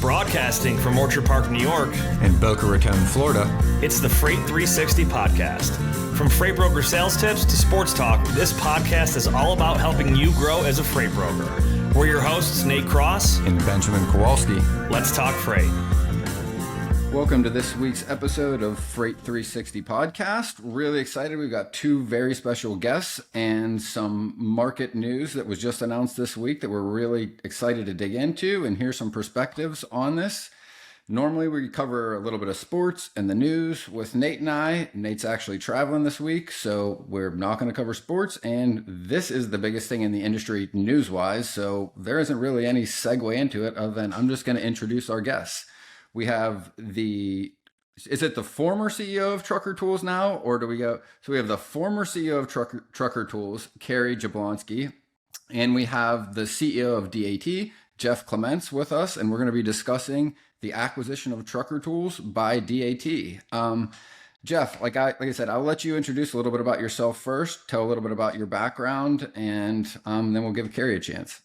Broadcasting from Orchard Park, New York, and Boca Raton, Florida, it's the Freight 360 podcast. From freight broker sales tips to sports talk, this podcast is all about helping you grow as a freight broker. We're your hosts, Nate Cross and Benjamin Kowalski. Let's talk freight. Welcome to this week's episode of Freight 360 podcast. Really excited. We've got two very special guests and some market news that was just announced this week that we're really excited to dig into and hear some perspectives on this. Normally we cover a little bit of sports and the news with Nate and I. Nate's actually traveling this week, so we're not going to cover sports. And this is the biggest thing in the industry news-wise, so there isn't really any segue into it other than I'm just going to introduce our guests. We have is it the former CEO of Trucker Tools now, or do we go? So we have the former CEO of Trucker Tools, Kary Jablonski, and we have the CEO of DAT, Jeff Clementz, with us, and we're going to be discussing the acquisition of Trucker Tools by DAT. Jeff, like I said, I'll let you introduce a little bit about yourself first, tell a little bit about your background, and then we'll give Kary a chance.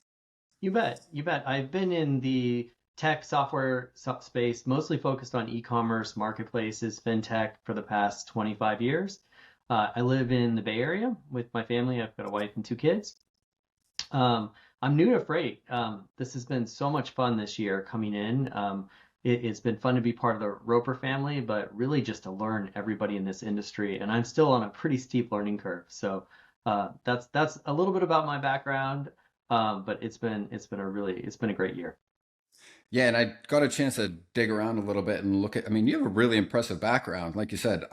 You bet. I've been in the tech software space, mostly focused on e-commerce, marketplaces, fintech for the past 25 years. I live in the Bay Area with my family. I've got a wife and two kids. I'm new to freight. This has been so much fun this year coming in. It's been fun to be part of the Roper family, but really just to learn everybody in this industry. And I'm still on a pretty steep learning curve. So that's a little bit about my background. But it's been a great year. Yeah, and I got a chance to dig around a little bit and look at, you have a really impressive background. Like you said,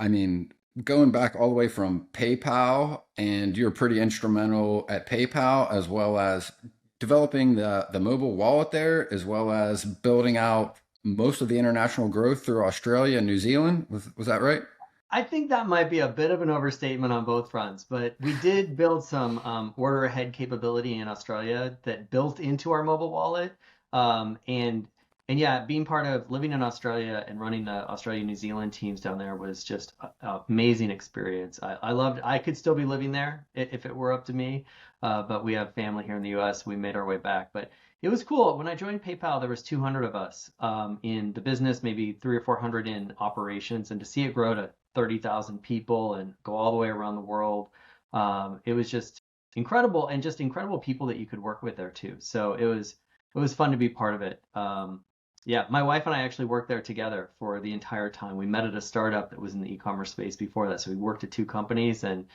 going back all the way from PayPal, and you're pretty instrumental at PayPal, as well as developing the mobile wallet there, as well as building out most of the international growth through Australia and New Zealand. Was that right? I think that might be a bit of an overstatement on both fronts, but we did build some order ahead capability in Australia that built into our mobile wallet. And yeah, being part of living in Australia and running the Australia New Zealand teams down there was just an amazing experience. I loved. I could still be living there if it were up to me, but we have family here in the U.S. We made our way back, but it was cool. When I joined PayPal, there was 200 of us in the business, maybe 300 or 400 in operations, and to see it grow to 30,000 people and go all the way around the world, it was just incredible, and just incredible people that you could work with there too. So it was fun to be part of it. Yeah, my wife and I actually worked there together for the entire time. We met at a startup that was in the e-commerce space before that. So we worked at two companies, and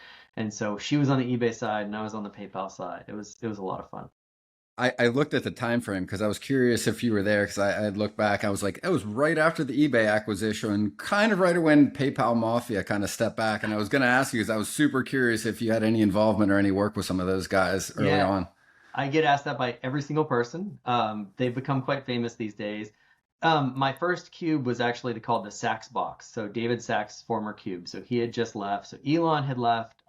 so she was on the eBay side and I was on the PayPal side. It was a lot of fun. I looked at the time frame because I was curious if you were there, because I had looked back. I was like, it was right after the eBay acquisition, kind of right when PayPal Mafia kind of stepped back. And I was going to ask you, because I was super curious if you had any involvement or any work with some of those guys early on. I get asked that by every single person. They've become quite famous these days. My first cube was actually called the Sachs box. So David Sachs' former cube. So he had just left. So Elon had left.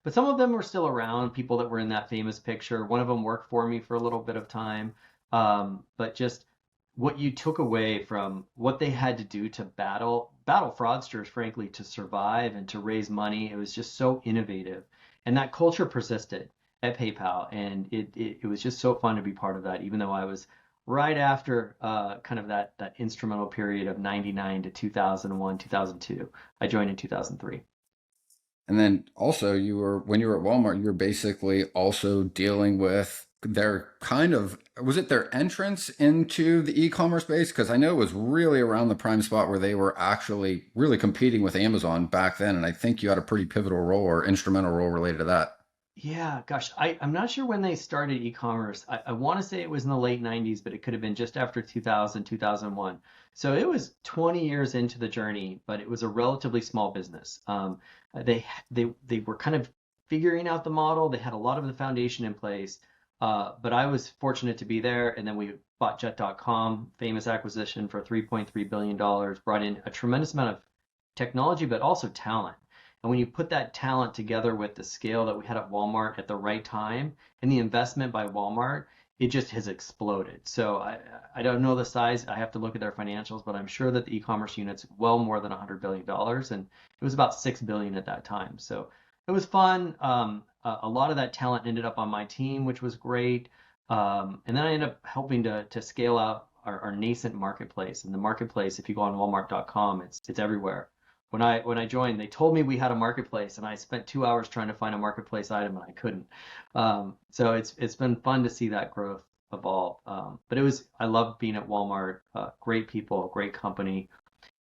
But some of them were still around, people that were in that famous picture. One of them worked for me for a little bit of time. But just what you took away from what they had to do to battle fraudsters, frankly, to survive and to raise money. It was just so innovative. And that culture persisted at PayPal, and it was just so fun to be part of that, even though I was right after kind of that instrumental period of 99 to 2001, 2002. I joined in 2003. And then also when you were at Walmart, you were basically also dealing with was it their entrance into the e-commerce space? Because I know it was really around the prime spot where they were actually really competing with Amazon back then. And I think you had a pretty pivotal role or instrumental role related to that. Yeah, gosh, I'm not sure when they started e-commerce. I want to say it was in the late 90s, but it could have been just after 2000, 2001. So it was 20 years into the journey, but it was a relatively small business. They were kind of figuring out the model. They had a lot of the foundation in place, but I was fortunate to be there. And then we bought Jet.com, famous acquisition for $3.3 billion, brought in a tremendous amount of technology, but also talent. And when you put that talent together with the scale that we had at Walmart at the right time and the investment by Walmart, it just has exploded. So I don't know the size. I have to look at their financials, but I'm sure that the e-commerce unit's well more than $100 billion. And it was about $6 billion at that time. So it was fun. A lot of that talent ended up on my team, which was great. And then I ended up helping to scale out our nascent marketplace. And the marketplace, if you go on Walmart.com, it's everywhere. When I joined, they told me we had a marketplace, and I spent 2 hours trying to find a marketplace item, and I couldn't. So it's been fun to see that growth evolve. But I love being at Walmart. Great people, great company.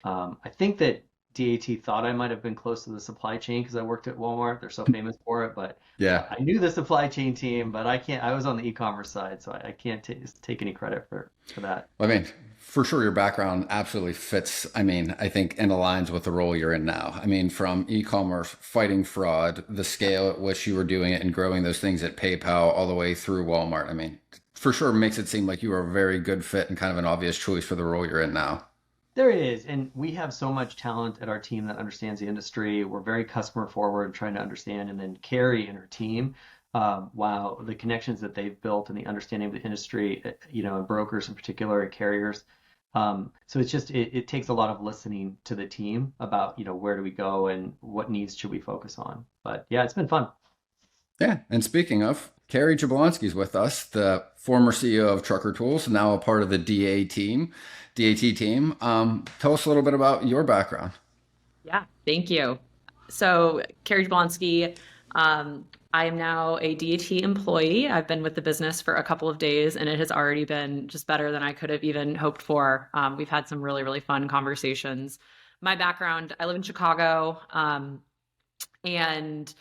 I think that DAT thought I might have been close to the supply chain because I worked at Walmart. They're so famous for it, but Yeah. I knew the supply chain team, but I was on the e-commerce side, so I can't take any credit for that. I mean, for sure, your background absolutely fits. I mean, I think and aligns with the role you're in now. I mean, from e-commerce, fighting fraud, the scale at which you were doing it and growing those things at PayPal all the way through Walmart. I mean, for sure makes it seem like you are a very good fit and kind of an obvious choice for the role you're in now. There is, and we have so much talent at our team that understands the industry. We're very customer forward, trying to understand, and then Kary and her team, wow, the connections that they've built and the understanding of the industry, and brokers in particular, and carriers. So it's just it takes a lot of listening to the team about where do we go and what needs should we focus on. But yeah, it's been fun. Yeah, and speaking of, Kary Jablonski is with us, the former CEO of Trucker Tools, now a part of the DAT team. Tell us a little bit about your background. Yeah, thank you. So, Kary Jablonski, I am now a DAT employee. I've been with the business for a couple of days, and it has already been just better than I could have even hoped for. We've had some really, really fun conversations. My background, I live in Chicago, and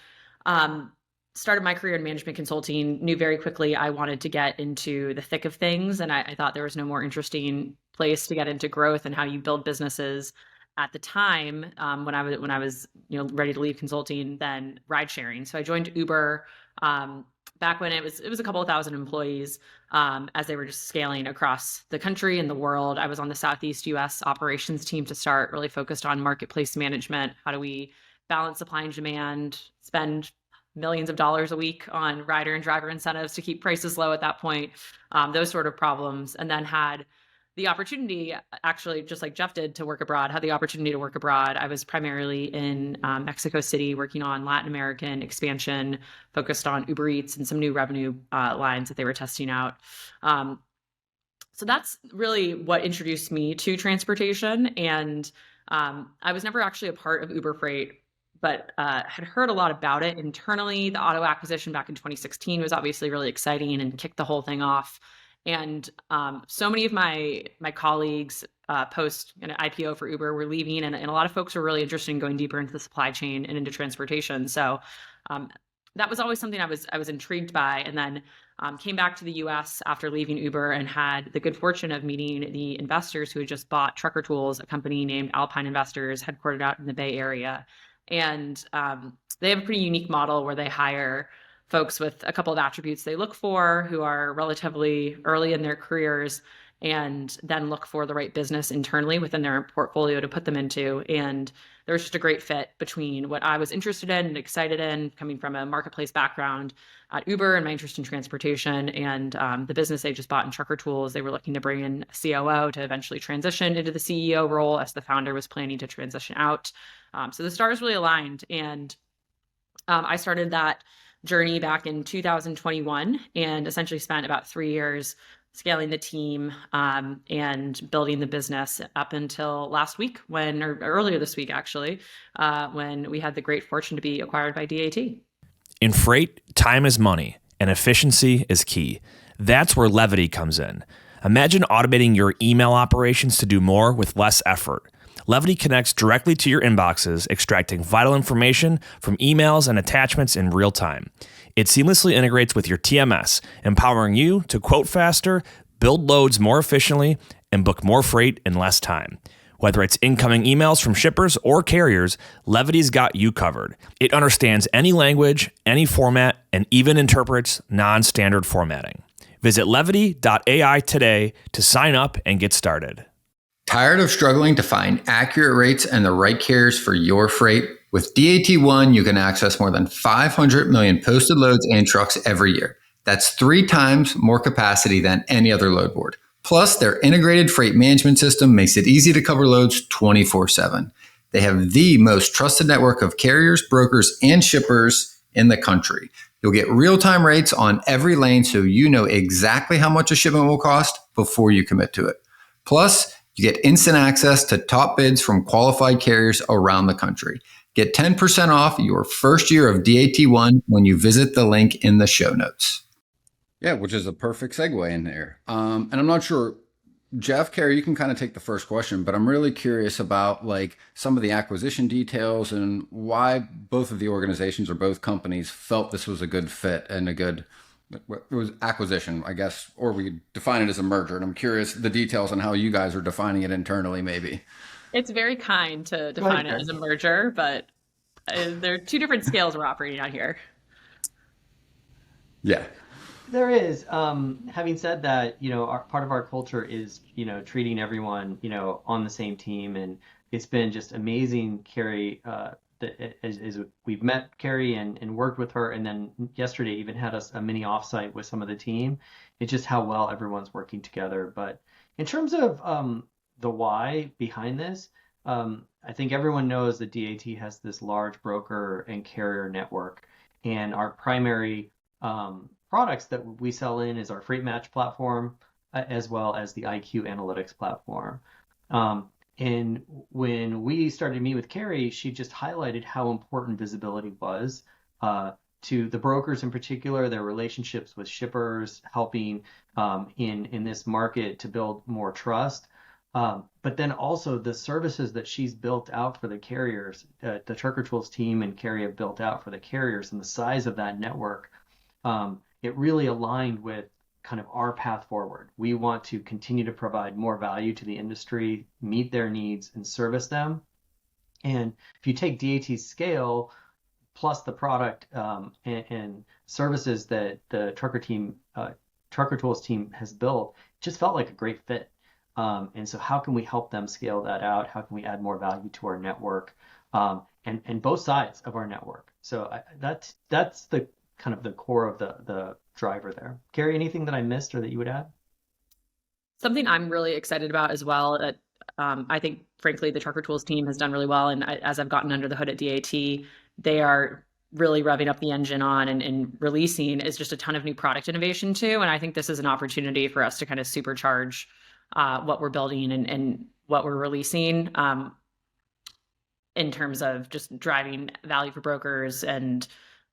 started my career in management consulting, knew very quickly I wanted to get into the thick of things. And I thought there was no more interesting place to get into growth and how you build businesses at the time, when I was ready to leave consulting, than ride sharing. So I joined Uber back when it was a couple of thousand employees, as they were just scaling across the country and the world. I was on the Southeast US operations team to start, really focused on marketplace management. How do we balance supply and demand, spend millions of dollars a week on rider and driver incentives to keep prices low at that point, those sort of problems. And then had the opportunity, actually, just like Jeff did, to work abroad, had the opportunity to work abroad. I was primarily in Mexico City working on Latin American expansion, focused on Uber Eats and some new revenue lines that they were testing out. So that's really what introduced me to transportation. And I was never actually a part of Uber Freight, but had heard a lot about it internally. The auto acquisition back in 2016 was obviously really exciting and kicked the whole thing off. And so many of my colleagues post an IPO for Uber were leaving, and a lot of folks were really interested in going deeper into the supply chain and into transportation. So that was always something I was intrigued by. And then came back to the US after leaving Uber and had the good fortune of meeting the investors who had just bought Trucker Tools, a company named Alpine Investors, headquartered out in the Bay Area. And they have a pretty unique model where they hire folks with a couple of attributes they look for, who are relatively early in their careers, and then look for the right business internally within their portfolio to put them into. And there was just a great fit between what I was interested in and excited in, coming from a marketplace background at Uber and my interest in transportation, and the business they just bought in Trucker Tools. They were looking to bring in a COO to eventually transition into the CEO role, as the founder was planning to transition out. So the stars really aligned. And I started that journey back in 2021 and essentially spent about 3 years scaling the team and building the business up until last week, or earlier this week, actually, when we had the great fortune to be acquired by DAT. In freight, time is money and efficiency is key. That's where Levity comes in. Imagine automating your email operations to do more with less effort. Levity connects directly to your inboxes, extracting vital information from emails and attachments in real time. It seamlessly integrates with your TMS, empowering you to quote faster, build loads more efficiently, and book more freight in less time. Whether it's incoming emails from shippers or carriers, Levity's got you covered. It understands any language, any format, and even interprets non-standard formatting. Visit levity.ai today to sign up and get started. Tired of struggling to find accurate rates and the right carriers for your freight? With DAT1, you can access more than 500 million posted loads and trucks every year. That's 3 times more capacity than any other load board. Plus, their integrated freight management system makes it easy to cover loads 24/7. They have the most trusted network of carriers, brokers, and shippers in the country. You'll get real-time rates on every lane, so you know exactly how much a shipment will cost before you commit to it. Plus, you get instant access to top bids from qualified carriers around the country. Get 10% off your first year of DAT1 when you visit the link in the show notes. Yeah, which is a perfect segue in there. And I'm not sure, Jeff, Kary, you can kind of take the first question, but I'm really curious about like some of the acquisition details and why both of the organizations or both companies felt this was a good fit and a good, it was acquisition, I guess, or we define it as a merger. And I'm curious the details on how you guys are defining it internally, maybe. It's very kind to define it as a merger, but there are two different scales we're operating on here. Yeah. There is. Having said that, part of our culture is, treating everyone, on the same team. And it's been just amazing, Kary, as we've met Kary and worked with her. And then yesterday even had a mini offsite with some of the team. It's just how well everyone's working together. But in terms of the why behind this, I think everyone knows that DAT has this large broker and carrier network. And our primary products that we sell in is our Freight Match platform, as well as the IQ Analytics platform. And when we started to meet with Kary, she just highlighted how important visibility was to the brokers in particular, their relationships with shippers, helping in this market to build more trust. But then also the services that she's built out for the carriers, the Trucker Tools team and Kary have built out for the carriers, and the size of that network, it really aligned with kind of our path forward. We want to continue to provide more value to the industry, meet their needs, and service them. And if you take DAT's scale plus the product and services that the Trucker Tools team has built, it just felt like a great fit. And so how can we help them scale that out? How can we add more value to our network and both sides of our network? So that's the kind of the core of the driver there. Kary, anything that I missed or that you would add? Something I'm really excited about as well that I think, frankly, the Trucker Tools team has done really well. And as I've gotten under the hood at DAT, they are really revving up the engine on and releasing is just a ton of new product innovation too. And I think this is an opportunity for us to kind of supercharge what we're building and what we're releasing in terms of just driving value for brokers and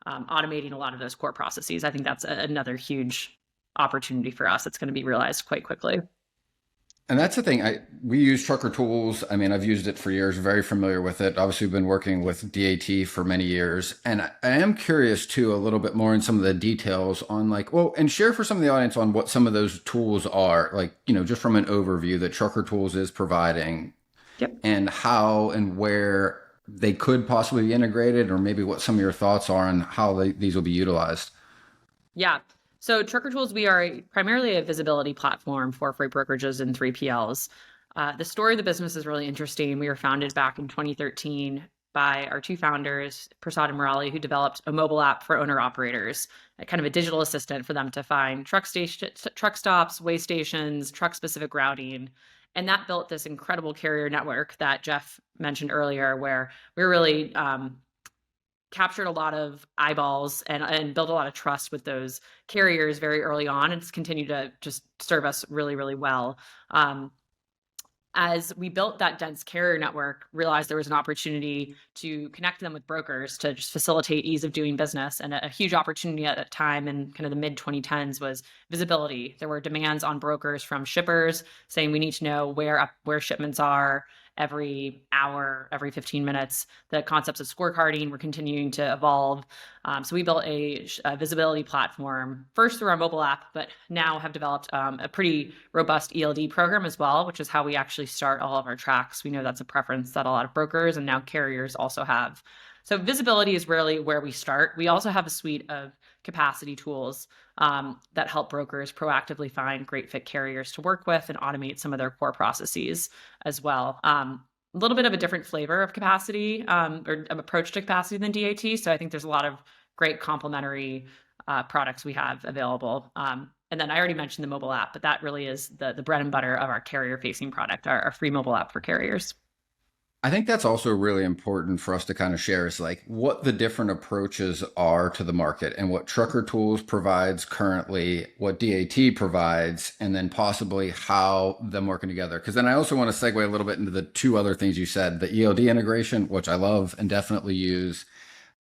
automating a lot of those core processes. I think that's another huge opportunity for us. It's going to be realized quite quickly. And that's the thing. We use Trucker Tools. I mean, I've used it for years, very familiar with it. Obviously, we've been working with DAT for many years. And I am curious, too, a little bit more in some of the details on and share for some of the audience on what some of those tools are, just from an overview that Trucker Tools is providing. Yep. And how and where they could possibly be integrated, or maybe what some of your thoughts are on how these will be utilized. Yeah. So Trucker Tools, we are primarily a visibility platform for freight brokerages and 3PLs. The story of the business is really interesting. We were founded back in 2013 by our two founders, Prasad and Murali, who developed a mobile app for owner-operators, kind of a digital assistant for them to find truck stops, weigh stations, truck-specific routing. And that built this incredible carrier network that Jeff mentioned earlier, where we really captured a lot of eyeballs and built a lot of trust with those carriers very early on. And it's continued to just serve us really, really well. As we built that dense carrier network, realized there was an opportunity to connect them with brokers to just facilitate ease of doing business. And a huge opportunity at that time in kind of the mid 2010s was visibility. There were demands on brokers from shippers saying we need to know where shipments are every hour, every 15 minutes. The concepts of scorecarding were continuing to evolve. So we built a visibility platform first through our mobile app, but now have developed a pretty robust ELD program as well, which is how we actually start all of our tracks. We know that's a preference that a lot of brokers and now carriers also have. So visibility is really where we start. We also have a suite of capacity tools that help brokers proactively find great fit carriers to work with and automate some of their core processes as well. A little bit of a different flavor of capacity or of approach to capacity than DAT. So I think there's a lot of great complementary products we have available. And then I already mentioned the mobile app, but that really is the bread and butter of our carrier facing product, our free mobile app for carriers. I think that's also really important for us to kind of share is like what the different approaches are to the market and what Trucker Tools provides currently, what DAT provides, and then possibly how them working together. Because then I also want to segue a little bit into the two other things you said, the ELD integration, which I love and definitely use.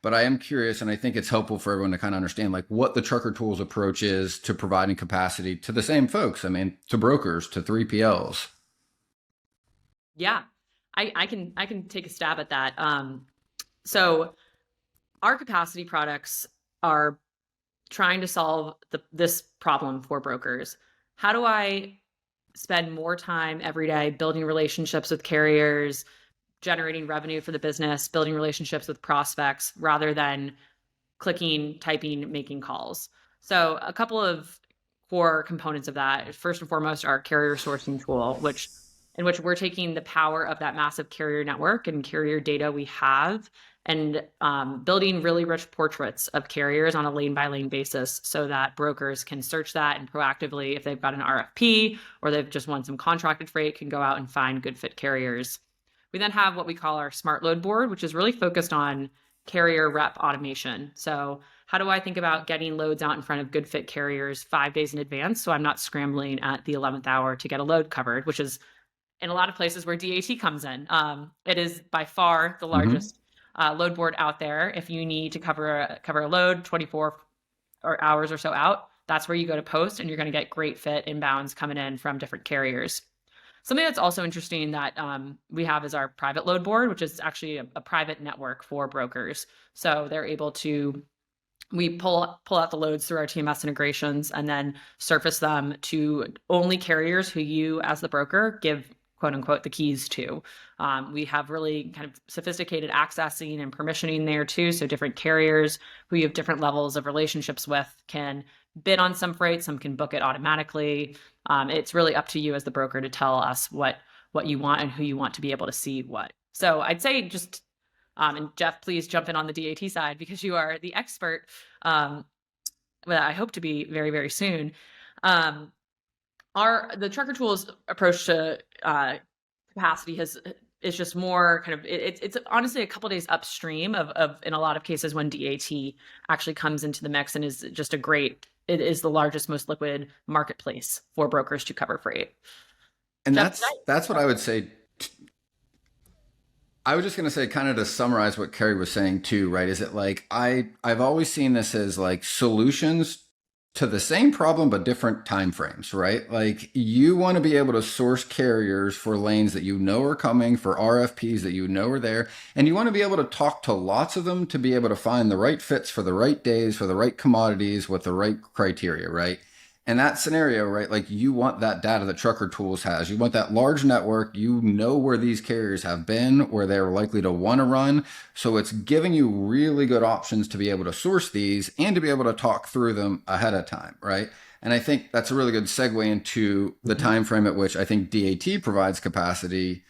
But I am curious, and I think it's helpful for everyone to kind of understand like what the Trucker Tools approach is to providing capacity to the same folks. I mean, to brokers, to 3PLs. Yeah, I can take a stab at that. So our capacity products are trying to solve this problem for brokers. How do I spend more time every day building relationships with carriers, generating revenue for the business, building relationships with prospects rather than clicking, typing, making calls? So a couple of core components of that. First and foremost, our carrier sourcing tool, in which we're taking the power of that massive carrier network and carrier data we have and building really rich portraits of carriers on a lane by lane basis so that brokers can search that and proactively, if they've got an RFP or they've just won some contracted freight, can go out and find good fit carriers. We then have what we call our smart load board, which is really focused on carrier rep automation. So how do I think about getting loads out in front of good fit carriers 5 days in advance so I'm not scrambling at the 11th hour to get a load covered, which is in a lot of places where DAT comes in. It is by far the Mm-hmm. largest load board out there. If you need to cover a load 24 hours or so out, that's where you go to post, and you're going to get great fit inbounds coming in from different carriers. Something that's also interesting that we have is our private load board, which is actually a private network for brokers. So they're able to we pull out the loads through our TMS integrations and then surface them to only carriers who you, as the broker, give quote unquote the keys to. We have really kind of sophisticated accessing and permissioning there too. So different carriers who you have different levels of relationships with can bid on some freight, some can book it automatically. It's really up to you as the broker to tell us what you want and who you want to be able to see what. So I'd say just and Jeff, please jump in on the DAT side because you are the expert. Well, I hope to be very, very soon. The Trucker Tools approach to capacity is just more kind of it's honestly a couple days upstream of in a lot of cases when DAT actually comes into the mix and is just it is the largest, most liquid marketplace for brokers to cover freight. And Jeff, that's what I would say. I was just going to say, kind of to summarize what Kary was saying too, right? Is it like I've always seen this as like solutions to the same problem but different time frames, right? Like you want to be able to source carriers for lanes that you know are coming, for RFPs that you know are there, and you want to be able to talk to lots of them to be able to find the right fits for the right days, for the right commodities with the right criteria, right? In that scenario, right, like you want that data that Trucker Tools has. You want that large network. You know where these carriers have been, where they're likely to want to run. So it's giving you really good options to be able to source these and to be able to talk through them ahead of time, right? And I think that's a really good segue into the time frame at which I think DAT provides capacity.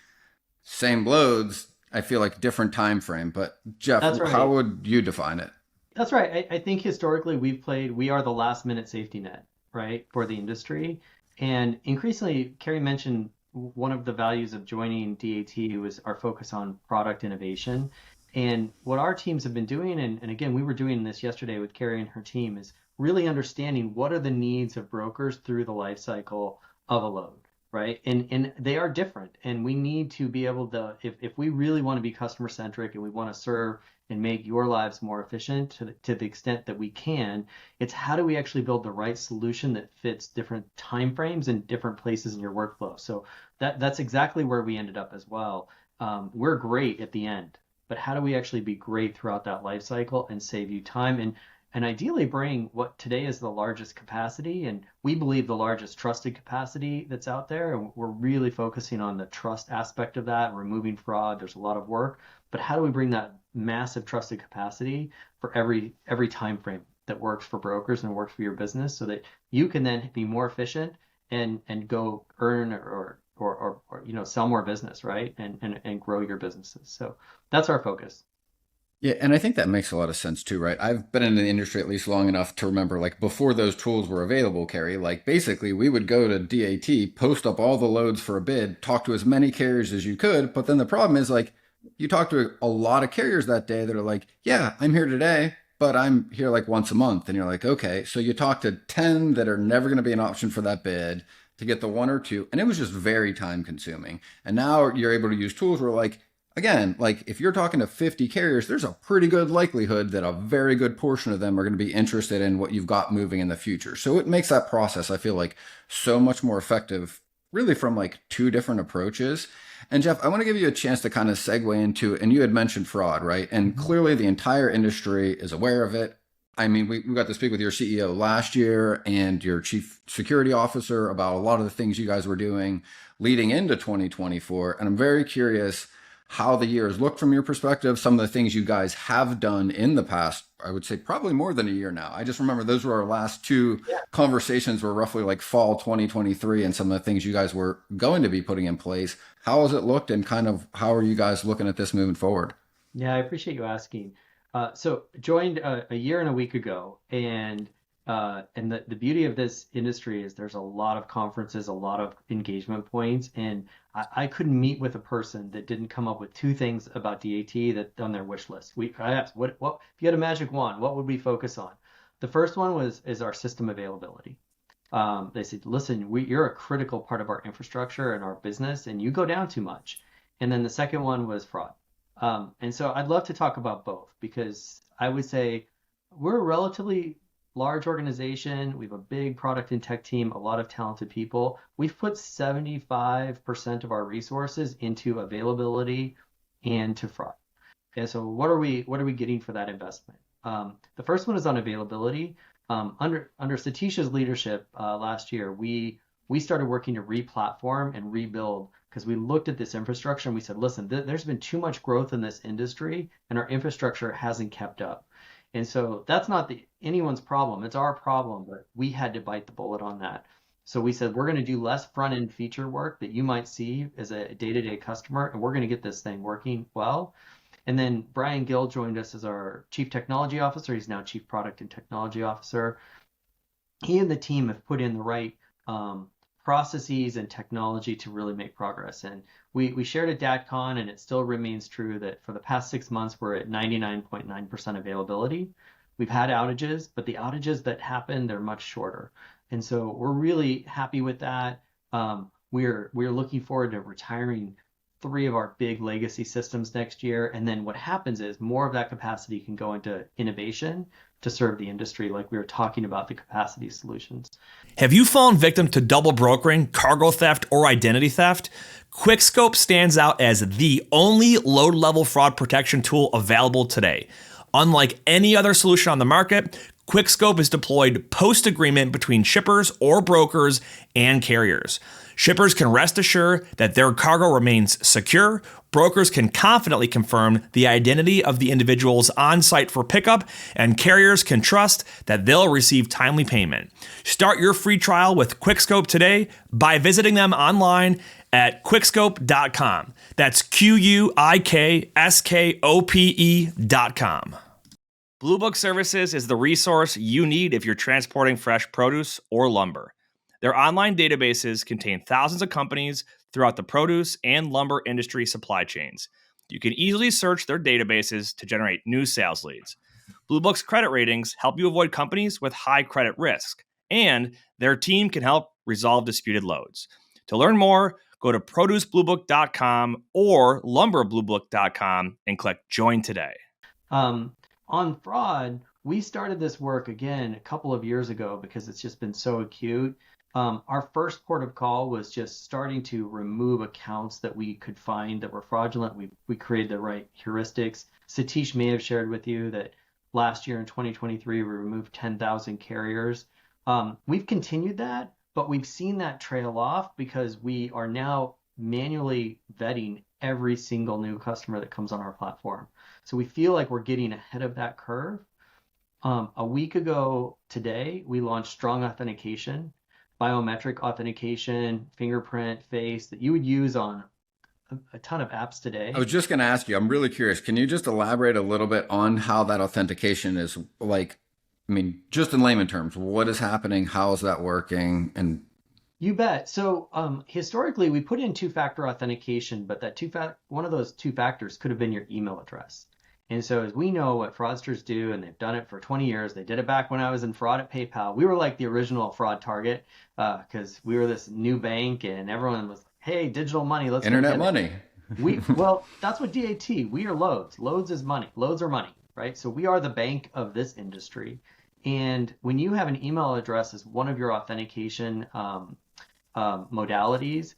Same loads, I feel like different time frame. But Jeff, That's how right. would you define it? That's right. I think historically we are the last minute safety net, right, for the industry. And increasingly, Kary mentioned one of the values of joining DAT was our focus on product innovation. And what our teams have been doing, and again, we were doing this yesterday with Kary and her team, is really understanding what are the needs of brokers through the life cycle of a load, right? And they are different. And we need to be able to, if we really want to be customer centric and we want to serve and make your lives more efficient to the extent that we can, it's how do we actually build the right solution that fits different timeframes and different places in your workflow. So that's exactly where we ended up as well. We're great at the end, but how do we actually be great throughout that life cycle and save you time and ideally bring what today is the largest capacity and we believe the largest trusted capacity that's out there. And we're really focusing on the trust aspect of that, removing fraud. There's a lot of work, but how do we bring that massive trusted capacity for every time frame that works for brokers and works for your business so that you can then be more efficient and go earn or sell more business, right? And grow your businesses. So that's our focus. Yeah, and I think that makes a lot of sense too, right? I've been in the industry at least long enough to remember, like, before those tools were available, Kary, like, basically we would go to DAT, post up all the loads for a bid, talk to as many carriers as you could. But then the problem is, like, you talk to a lot of carriers that day that are like, yeah, I'm here today, but I'm here like once a month. And you're like, okay. So you talk to 10 that are never going to be an option for that bid to get the one or two. And it was just very time consuming. And now you're able to use tools where, like, again, like if you're talking to 50 carriers, there's a pretty good likelihood that a very good portion of them are going to be interested in what you've got moving in the future. So it makes that process, I feel like, so much more effective, really from like two different approaches. And Jeff, I want to give you a chance to kind of segue into, and you had mentioned fraud, right? And clearly the entire industry is aware of it. I mean, we got to speak with your CEO last year and your chief security officer about a lot of the things you guys were doing leading into 2024. And I'm very curious how the year has looked from your perspective, some of the things you guys have done in the past, I would say probably more than a year now. I just remember those were our last two conversations were roughly like fall 2023 and some of the things you guys were going to be putting in place. How has it looked and kind of how are you guys looking at this moving forward? Yeah, I appreciate you asking. So joined a year and a week ago, and the beauty of this industry is there's a lot of conferences, a lot of engagement points, and I couldn't meet with a person that didn't come up with two things about DAT that on their wish list. I asked, what if you had a magic wand, what would we focus on? The first one is our system availability. They said, listen, you're a critical part of our infrastructure and our business, and you go down too much. And then the second one was fraud. And so I'd love to talk about both because I would say we're a relatively large organization. We have a big product and tech team, a lot of talented people. We've put 75% of our resources into availability and to fraud. And so what are we getting for that investment? The first one is on availability. Under Satish's leadership last year, we started working to re-platform and rebuild because we looked at this infrastructure and we said, listen, there's been too much growth in this industry and our infrastructure hasn't kept up. And so that's not anyone's problem. It's our problem, but we had to bite the bullet on that. So we said, we're going to do less front-end feature work that you might see as a day-to-day customer, and we're going to get this thing working well. And then Brian Gill joined us as our Chief Technology Officer. He's now Chief Product and Technology Officer. He and the team have put in the right processes and technology to really make progress. And we shared at DatCon, and it still remains true that for the past 6 months, we're at 99.9% availability. We've had outages, but the outages that happen, they're much shorter. And so we're really happy with that. We're looking forward to retiring 3 of our big legacy systems next year. And then what happens is more of that capacity can go into innovation to serve the industry, like we were talking about the capacity solutions. Have you fallen victim to double brokering, cargo theft, or identity theft? Quickscope stands out as the only load-level fraud protection tool available today. Unlike any other solution on the market, Quickscope is deployed post-agreement between shippers or brokers and carriers. Shippers can rest assured that their cargo remains secure. Brokers can confidently confirm the identity of the individuals on site for pickup, and carriers can trust that they'll receive timely payment. Start your free trial with Quickscope today by visiting them online at quickscope.com. That's QUIKSKOPE.com. Blue Book Services is the resource you need if you're transporting fresh produce or lumber. Their online databases contain thousands of companies throughout the produce and lumber industry supply chains. You can easily search their databases to generate new sales leads. Blue Book's credit ratings help you avoid companies with high credit risk, and their team can help resolve disputed loads. To learn more, go to producebluebook.com or lumberbluebook.com and click Join today. On fraud, we started this work again a couple of years ago because it's just been so acute. Our first port of call was just starting to remove accounts that we could find that were fraudulent. We created the right heuristics. Satish may have shared with you that last year in 2023, we removed 10,000 carriers. We've continued that, but we've seen that trail off because we are now manually vetting every single new customer that comes on our platform. So we feel like we're getting ahead of that curve. A week ago today, we launched strong authentication, biometric authentication, fingerprint, face that you would use on a ton of apps today. I was just going to ask you, I'm really curious. Can you just elaborate a little bit on how that authentication is like? I mean, just in layman terms, what is happening? How is that working? And You bet. So historically, we put in two-factor authentication, but that one of those two factors could have been your email address. And so as we know what fraudsters do, and they've done it for 20 years, they did it back when I was in fraud at PayPal. We were like the original fraud target because we were this new bank and everyone was, hey, digital money, let's go internet get it. money. Well, that's what DAT, we are loads. Loads is money. Loads are money, right? So we are the bank of this industry. And when you have an email address as one of your authentication modalities,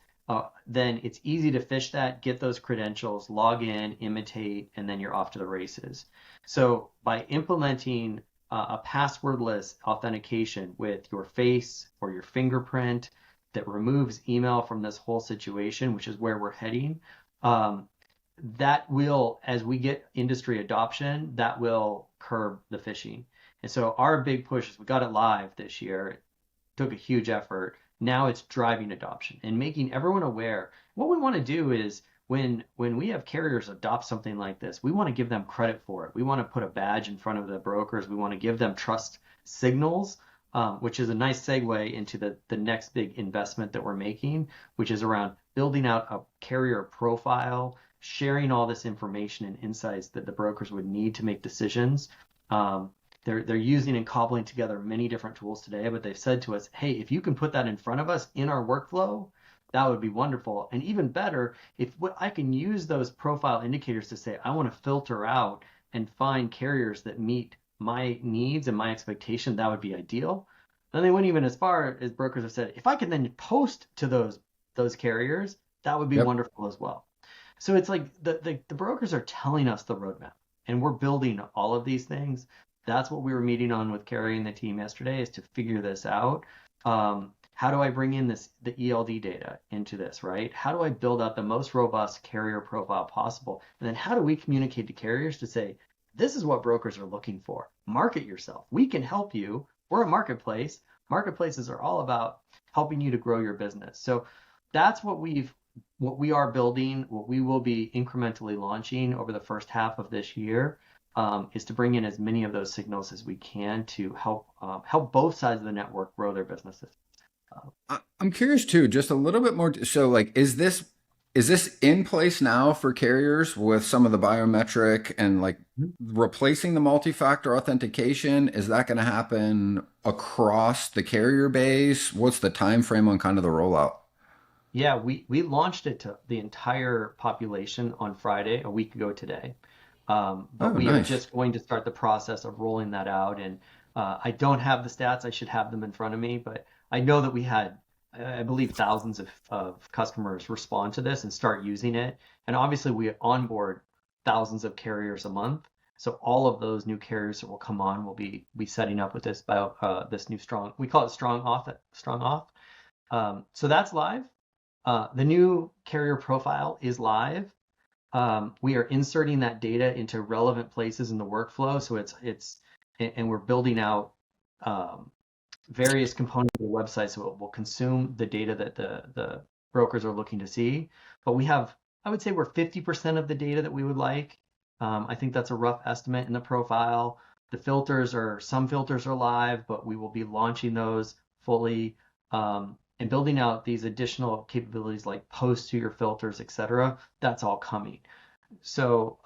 then it's easy to phish that, get those credentials, log in, imitate, and then you're off to the races. So by implementing a passwordless authentication with your face or your fingerprint that removes email from this whole situation, which is where we're heading, that will, as we get industry adoption, that will curb the phishing. And so our big push is we got it live this year. It took a huge effort. Now it's driving adoption and making everyone aware. What we want to do is when we have carriers adopt something like this, we want to give them credit for it. We want to put a badge in front of the brokers. We want to give them trust signals, which is a nice segue into the next big investment that we're making, which is around building out a carrier profile, sharing all this information and insights that the brokers would need to make decisions. They're using and cobbling together many different tools today, but they've said to us, hey, if you can put that in front of us in our workflow, that would be wonderful. And even better, if I can use those profile indicators to say, I want to filter out and find carriers that meet my needs and my expectation, that would be ideal. Then they went even as far as brokers have said, if I can then post to those carriers, that would be wonderful as well. So it's like the brokers are telling us the roadmap, and we're building all of these things. That's what we were meeting on with Kary and the team yesterday, is to figure this out. How do I bring in the ELD data into this, right? How do I build out the most robust carrier profile possible? And then how do we communicate to carriers to say, this is what brokers are looking for. Market yourself. We can help you. We're a marketplace. Marketplaces are all about helping you to grow your business. So that's what we are building, what we will be incrementally launching over the first half of this year. Is to bring in as many of those signals as we can to help both sides of the network grow their businesses. I'm curious too, just a little bit more. So like, is this in place now for carriers with some of the biometric and like replacing the multi-factor authentication? Is that going to happen across the carrier base? What's the time frame on kind of the rollout? Yeah, we launched it to the entire population on Friday, a week ago today. But we are just going to start the process of rolling that out. And I don't have the stats. I should have them in front of me. But I know that we had, I believe, thousands of customers respond to this and start using it. And obviously, we onboard thousands of carriers a month. So all of those new carriers that will come on will be setting up with this this new strong, we call it strong auth. So that's live. The new carrier profile is live. We are inserting that data into relevant places in the workflow. So and we're building out various components of the website so it will consume the data that the brokers are looking to see. But we have, I would say we're 50% of the data that we would like. I think that's a rough estimate in the profile. Some filters are live, but we will be launching those fully. And building out these additional capabilities like post to your filters, et cetera, that's all coming. So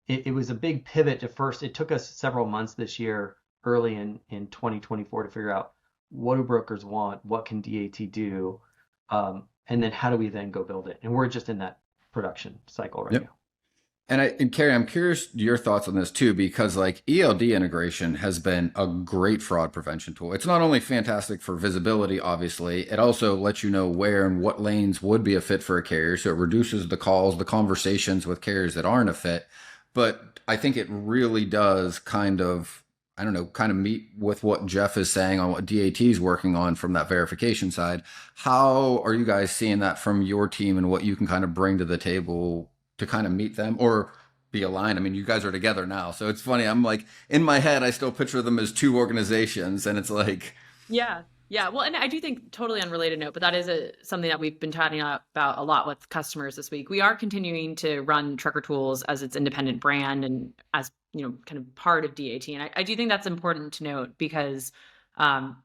it was a big pivot to first. It took us several months this year, early in 2024, to figure out what do brokers want, what can DAT do, and then how do we then go build it? And we're just in that production cycle right now. And Kary, I'm curious your thoughts on this too, because like ELD integration has been a great fraud prevention tool. It's not only fantastic for visibility, obviously, it also lets you know where and what lanes would be a fit for a carrier. So it reduces the calls, the conversations with carriers that aren't a fit. But I think it really does kind of meet with what Jeff is saying on what DAT is working on from that verification side. How are you guys seeing that from your team and what you can kind of bring to the table to kind of meet them or be aligned? I mean, you guys are together now. So it's funny. I'm like, in my head, I still picture them as two organizations, and it's like. Yeah. Yeah, well, and I do think totally unrelated note, but that is something that we've been chatting about a lot with customers this week. We are continuing to run Trucker Tools as its independent brand and as, kind of part of DAT. And I do think that's important to note because um,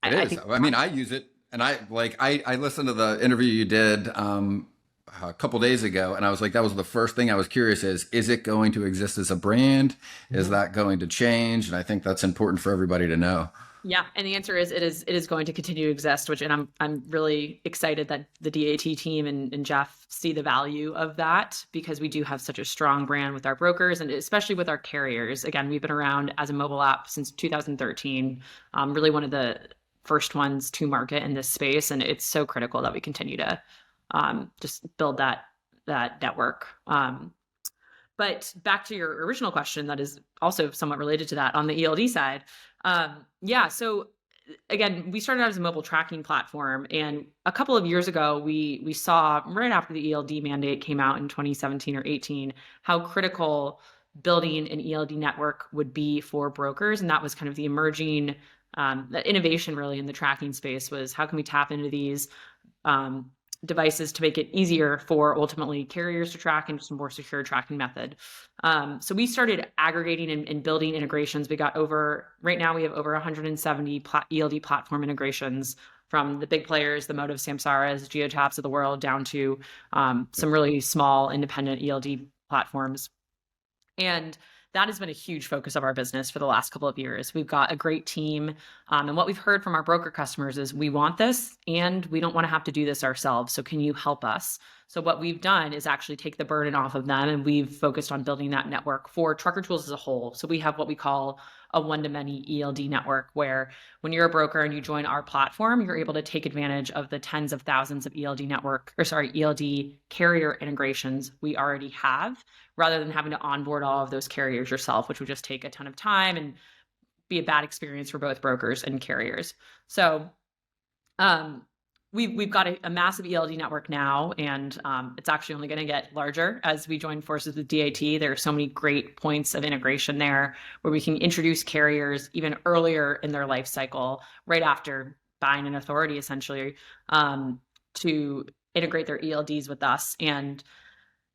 It I is. think, I mean, I use it, and I listened to the interview you did a couple days ago, and I was like, that was the first thing I was curious: is it going to exist as a brand? Is that going to change? And I think that's important for everybody to know. yeah, and the answer is it is going to continue to exist, and I'm really excited that the DAT team and Jeff see the value of that because we do have such a strong brand with our brokers and especially with our carriers. Again, we've been around as a mobile app since 2013, really one of the first ones to market in this space, and it's so critical that we continue to just build that network. But back to your original question, that is also somewhat related to that on the ELD side. Yeah, so again, we started out as a mobile tracking platform, and a couple of years ago, we saw right after the ELD mandate came out in 2017 or 18, how critical building an ELD network would be for brokers, and that was kind of the emerging the innovation really in the tracking space was how can we tap into these devices to make it easier for ultimately carriers to track and just a more secure tracking method. So we started aggregating and building integrations. Right now we have over 170 ELD platform integrations from the big players, the Motive, Samsaras, Geotabs of the world, down to some really small independent ELD platforms. And that has been a huge focus of our business for the last couple of years. We've got a great team. And what we've heard from our broker customers is we want this and we don't want to have to do this ourselves. So can you help us? So what we've done is actually take the burden off of them, and we've focused on building that network for Trucker Tools as a whole. So we have what we call a one-to-many ELD network, where when you're a broker and you join our platform, you're able to take advantage of the tens of thousands of ELD carrier integrations we already have, rather than having to onboard all of those carriers yourself, which would just take a ton of time and be a bad experience for both brokers and carriers. So we've got a massive ELD network now, and it's actually only going to get larger as we join forces with DAT. There are so many great points of integration there where we can introduce carriers even earlier in their life cycle, right after buying an authority, essentially, to integrate their ELDs with us. And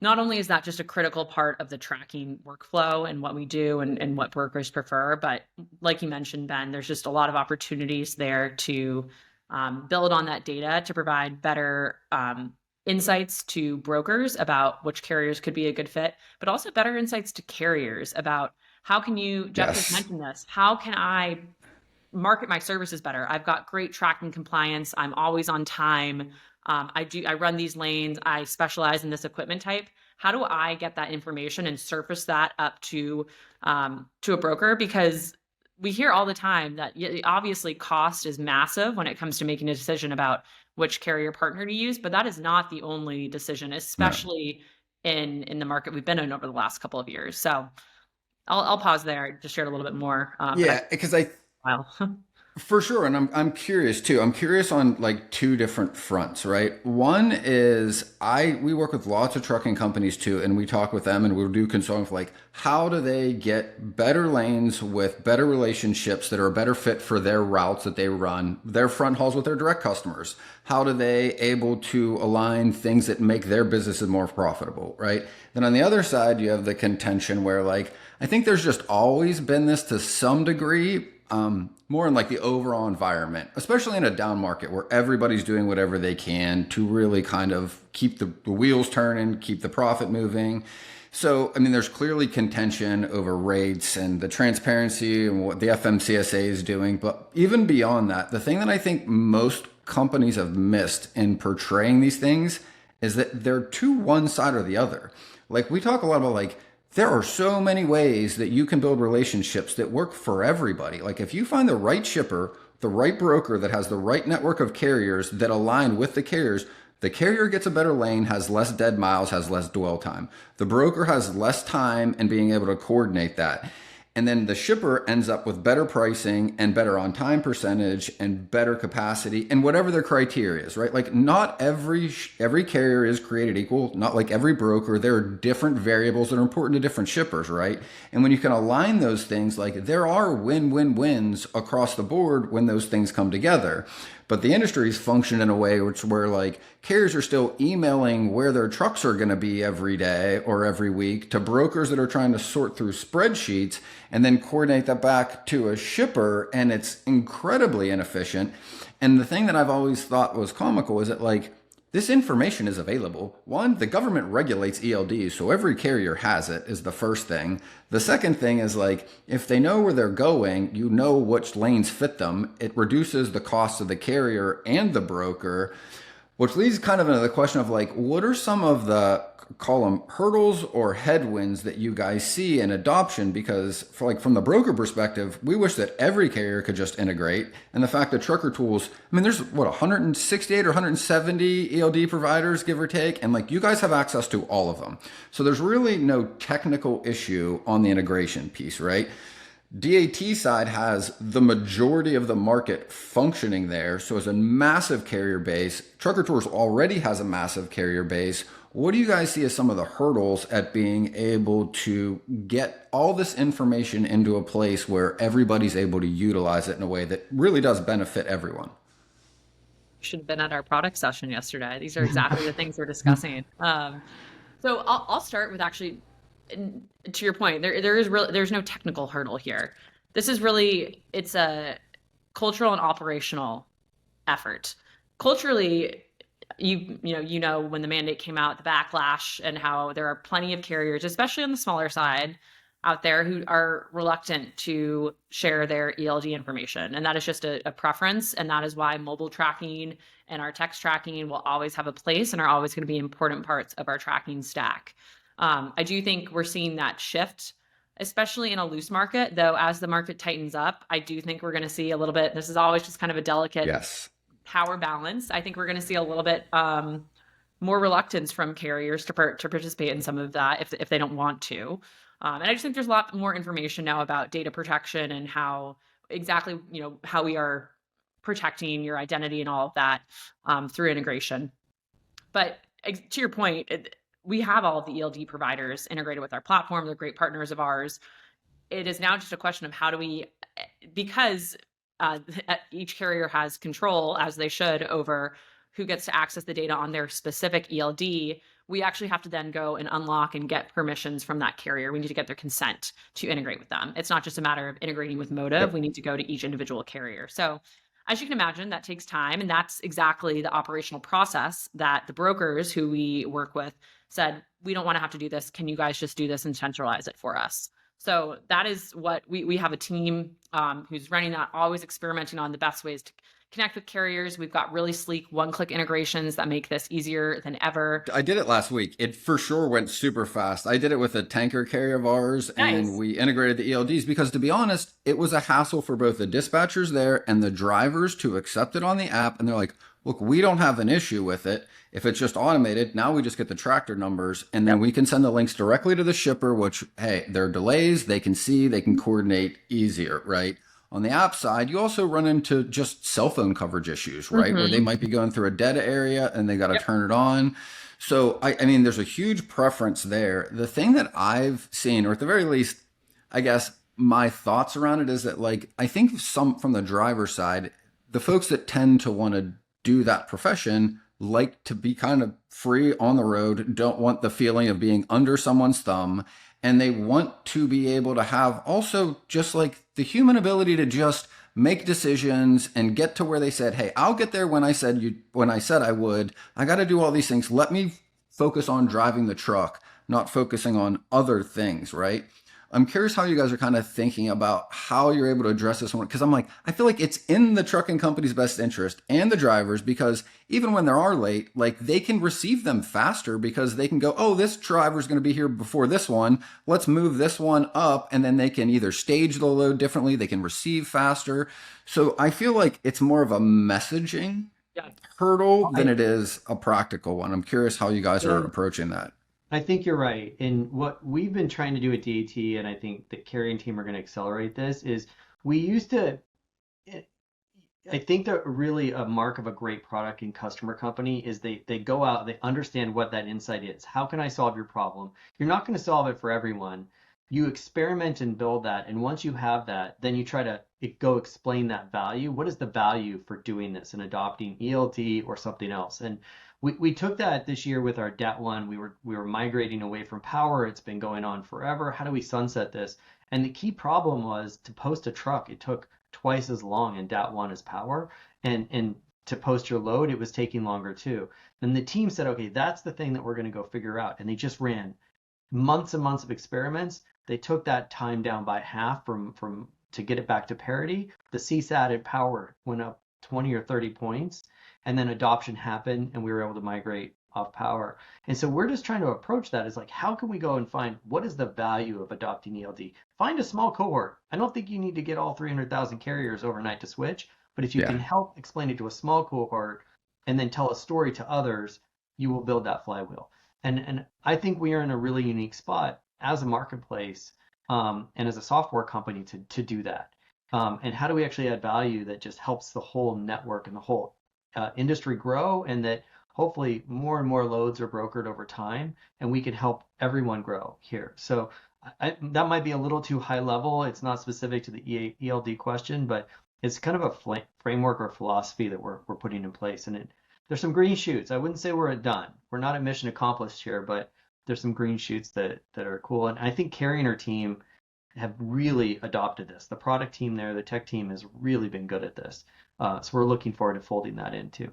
not only is that just a critical part of the tracking workflow and what we do and what brokers prefer, but like you mentioned, Ben, there's just a lot of opportunities there to build on that data to provide better insights to brokers about which carriers could be a good fit, but also better insights to carriers about how can you, Jeff just mentioned this, how can I market my services better? I've got great tracking compliance. I'm always on time. I run these lanes. I specialize in this equipment type. How do I get that information and surface that up to a broker? Because we hear all the time that obviously cost is massive when it comes to making a decision about which carrier partner to use, but that is not the only decision, especially in the market we've been in over the last couple of years. So I'll pause there. I just shared a little bit more. Because for sure. And I'm curious too. I'm curious on like two different fronts, right? One is we work with lots of trucking companies too, and we talk with them and we'll do consulting for like, how do they get better lanes with better relationships that are a better fit for their routes that they run, their front hauls with their direct customers? How do they able to align things that make their businesses more profitable, right? Then on the other side, you have the contention where like, I think there's just always been this to some degree, more in like the overall environment, especially in a down market where everybody's doing whatever they can to really kind of keep the wheels turning, keep the profit moving. So, I mean, there's clearly contention over rates and the transparency and what the FMCSA is doing. But even beyond that, the thing that I think most companies have missed in portraying these things is that they're too one side or the other. Like we talk a lot about like, there are so many ways that you can build relationships that work for everybody. Like if you find the right shipper, the right broker that has the right network of carriers that align with the carrier gets a better lane, has less dead miles, has less dwell time. The broker has less time in being able to coordinate that. And then the shipper ends up with better pricing and better on time percentage and better capacity and whatever their criteria is, right? Like not every carrier is created equal, not like every broker. There are different variables that are important to different shippers, right? And when you can align those things, like there are win-win-wins across the board when those things come together. But the industry's functioned in a way where like carriers are still emailing where their trucks are going to be every day or every week to brokers that are trying to sort through spreadsheets and then coordinate that back to a shipper. And it's incredibly inefficient. And the thing that I've always thought was comical is that like this information is available. One, the government regulates ELDs, so every carrier has it, is the first thing. The second thing is like, if they know where they're going, you know which lanes fit them. It reduces the cost of the carrier and the broker, which leads kind of into the question of like, what are some of the, call them hurdles or headwinds that you guys see in adoption? Because for like from the broker perspective, we wish that every carrier could just integrate. And the fact that Trucker Tools, I mean, there's what, 168 or 170 ELD providers, give or take. And like you guys have access to all of them. So there's really no technical issue on the integration piece, right? DAT side has the majority of the market functioning there. So it's a massive carrier base. Trucker Tools already has a massive carrier base. What do you guys see as some of the hurdles at being able to get all this information into a place where everybody's able to utilize it in a way that really does benefit everyone? You should have been at our product session yesterday. These are exactly the things we're discussing. So I'll start with actually, to your point, there's no technical hurdle here. This is really, it's a cultural and operational effort. Culturally, you know when the mandate came out, the backlash, and how there are plenty of carriers, especially on the smaller side out there, who are reluctant to share their ELD information. And that is just a preference. And that is why mobile tracking and our text tracking will always have a place and are always going to be important parts of our tracking stack. I do think we're seeing that shift, especially in a loose market, though. As the market tightens up, I do think we're going to see a little bit, this is always just kind of a delicate power balance. I think we're going to see a little bit more reluctance from carriers to participate in some of that if they don't want to. And I just think there's a lot more information now about data protection and how exactly, how we are protecting your identity and all of that through integration. But to your point, we have all of the ELD providers integrated with our platform. They're great partners of ours. It is now just a question of how do we, because each carrier has control, as they should, over who gets to access the data on their specific ELD. We actually have to then go and unlock and get permissions from that carrier. We need to get their consent to integrate with them. It's not just a matter of integrating with Motive. Yep. We need to go to each individual carrier. So as you can imagine, that takes time. And that's exactly the operational process that the brokers who we work with said, we don't want to have to do this. Can you guys just do this and centralize it for us? So that is what we have a team who's running that, always experimenting on the best ways to connect with carriers. We've got really sleek one-click integrations that make this easier than ever. I did it last week. It for sure went super fast. I did it with a tanker carrier of ours, and we integrated the ELDs because, to be honest, it was a hassle for both the dispatchers there and the drivers to accept it on the app. And they're like, look, we don't have an issue with it. If it's just automated, now we just get the tractor numbers, and then we can send the links directly to the shipper, which, hey, there are delays. They can see, they can coordinate easier, right? On the app side, you also run into just cell phone coverage issues, right? Where they might be going through a dead area and they got to turn it on. So, I mean, there's a huge preference there. The thing that I've seen, or at the very least, I guess my thoughts around it is that, like, I think some from the driver's side, the folks that tend to want to do that profession like to be kind of free on the road, don't want the feeling of being under someone's thumb. And they want to be able to have also just like the human ability to just make decisions and get to where they said, hey, I'll get there when I said I would. I got to do all these things. Let me focus on driving the truck, not focusing on other things, right? I'm curious how you guys are kind of thinking about how you're able to address this one. Because I'm like, I feel like it's in the trucking company's best interest and the drivers, because even when they are late, like they can receive them faster because they can go, oh, this driver's going to be here before this one. Let's move this one up. And then they can either stage the load differently. They can receive faster. So I feel like it's more of a messaging hurdle than it is a practical one. I'm curious how you guys are approaching that. I think you're right. And what we've been trying to do at DAT, and I think that Kary and team are going to accelerate this, is we used to, I think that really a mark of a great product and customer company is they go out, they understand what that insight is. How can I solve your problem? You're not going to solve it for everyone. You experiment and build that. And once you have that, then you try to go explain that value. What is the value for doing this and adopting ELD or something else? And we took that this year with our DAT1. We were migrating away from power. It's been going on forever. How do we sunset this? And the key problem was to post a truck, it took twice as long in DAT1 as power. And to post your load, it was taking longer too. Then the team said, okay, that's the thing that we're going to go figure out. And they just ran months and months of experiments. They took that time down by half from to get it back to parity. The CSAT and power went up 20 or 30 points, and then adoption happened, and we were able to migrate off power. And so we're just trying to approach that as like, how can we go and find what is the value of adopting ELD? Find a small cohort. I don't think you need to get all 300,000 carriers overnight to switch, but if you can help explain it to a small cohort and then tell a story to others, you will build that flywheel. And I think we are in a really unique spot as a marketplace and as a software company to do that. And how do we actually add value that just helps the whole network and the whole industry grow, and that hopefully more and more loads are brokered over time, and we can help everyone grow here. So that might be a little too high level. It's not specific to the ELD question, but it's kind of a framework or philosophy that we're putting in place. And there's some green shoots. I wouldn't say we're done. We're not at mission accomplished here, but there's some green shoots that are cool. And I think Kary and her team have really adopted this. The product team there, the tech team has really been good at this. So we're looking forward to folding that in too.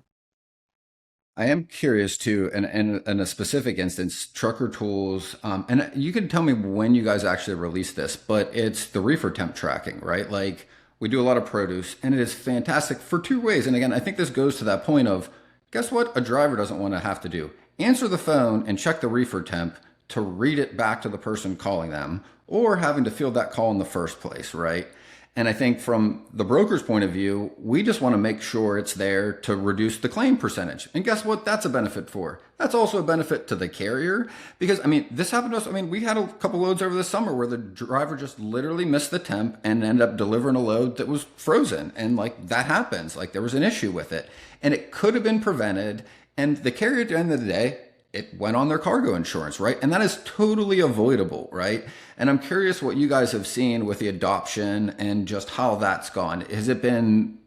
I am curious too, and in a specific instance, Trucker Tools, and you can tell me when you guys actually released this, but it's the reefer temp tracking, right? Like we do a lot of produce, and it is fantastic for two ways. And again, I think this goes to that point of, guess what? A driver doesn't want to have to do. Answer the phone and check the reefer temp to read it back to the person calling them, or having to field that call in the first place, right? And I think from the broker's point of view, we just want to make sure it's there to reduce the claim percentage. And guess what? That's a benefit for. That's also a benefit to the carrier, because I mean, this happened to us. I mean, we had a couple loads over the summer where the driver just literally missed the temp and ended up delivering a load that was frozen. And like that happens, like there was an issue with it and it could have been prevented. And the carrier at the end of the day, it went on their cargo insurance, right? And that is totally avoidable, right? And I'm curious what you guys have seen with the adoption and just how that's gone. Has it been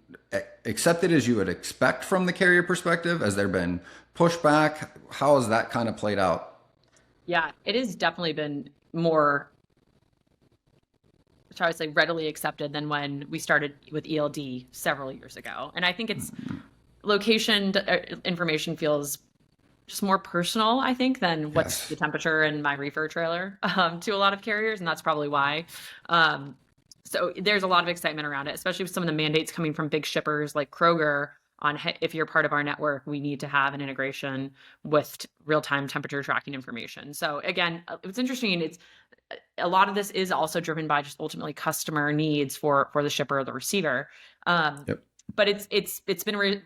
accepted as you would expect from the carrier perspective? Has there been pushback? How has that kind of played out? Yeah, it has definitely been more, I would say, readily accepted than when we started with ELD several years ago. And I think it's location information feels just more personal, I think, than what's the temperature in my reefer trailer to a lot of carriers, and that's probably why. So there's a lot of excitement around it, especially with some of the mandates coming from big shippers like Kroger on, if you're part of our network, we need to have an integration with real-time temperature tracking information. So again, it's interesting. It's a lot of this is also driven by just ultimately customer needs for the shipper or the receiver. But it's been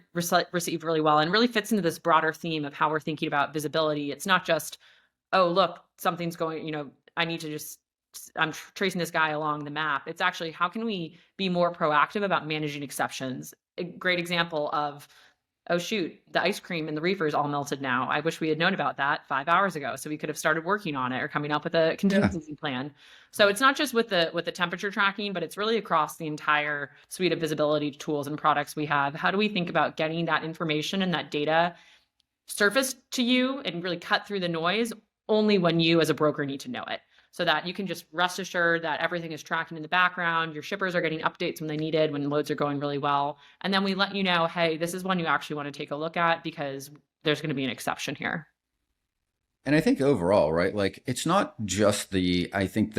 received really well and really fits into this broader theme of how we're thinking about visibility. It's not just, oh, look, something's going, I need to just, I'm tracing this guy along the map. It's actually, how can we be more proactive about managing exceptions? A great example of, oh, shoot, the ice cream in the reefer is all melted now. I wish we had known about that 5 hours ago, so we could have started working on it or coming up with a contingency plan. So it's not just with the temperature tracking, but it's really across the entire suite of visibility tools and products we have. How do we think about getting that information and that data surfaced to you and really cut through the noise only when you as a broker need to know it, so that you can just rest assured that everything is tracking in the background. Your shippers are getting updates when they need it, when loads are going really well. And then we let you know, hey, this is one you actually want to take a look at because there's going to be an exception here. And I think overall, right, like it's not just the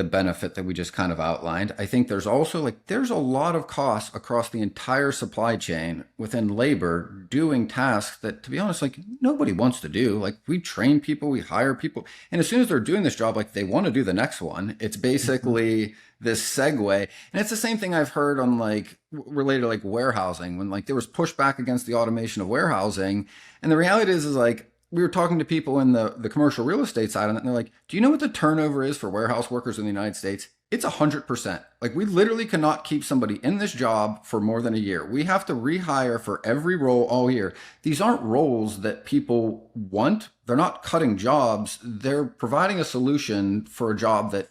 benefit that we just kind of outlined. I think there's also there's a lot of costs across the entire supply chain within labor doing tasks that, to be honest, nobody wants to do. Like we train people, we hire people. And as soon as they're doing this job, they want to do the next one. It's basically this segue. And it's the same thing I've heard on related to warehousing, when there was pushback against the automation of warehousing. And the reality is we were talking to people in the commercial real estate side of it, and they're like, do you know what the turnover is for warehouse workers in the United States? It's 100%. Like, we literally cannot keep somebody in this job for more than a year. We have to rehire for every role all year. These aren't roles that people want. They're not cutting jobs. They're providing a solution for a job that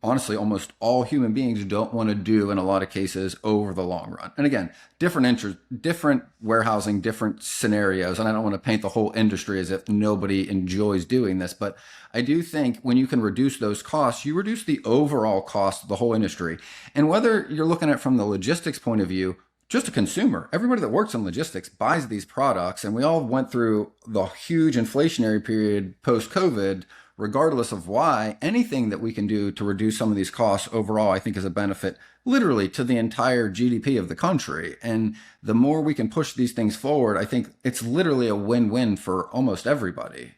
honestly almost all human beings don't want to do in a lot of cases over the long run. And again, different interest, different warehousing, different scenarios. And I don't want to paint the whole industry as if nobody enjoys doing this, but I do think when you can reduce those costs, you reduce the overall cost of the whole industry. And whether you're looking at it from the logistics point of view, just a consumer, everybody that works in logistics buys these products. And we all went through the huge inflationary period post-COVID. Regardless of why, anything that we can do to reduce some of these costs overall, I think is a benefit literally to the entire GDP of the country. And the more we can push these things forward, I think it's literally a win-win for almost everybody.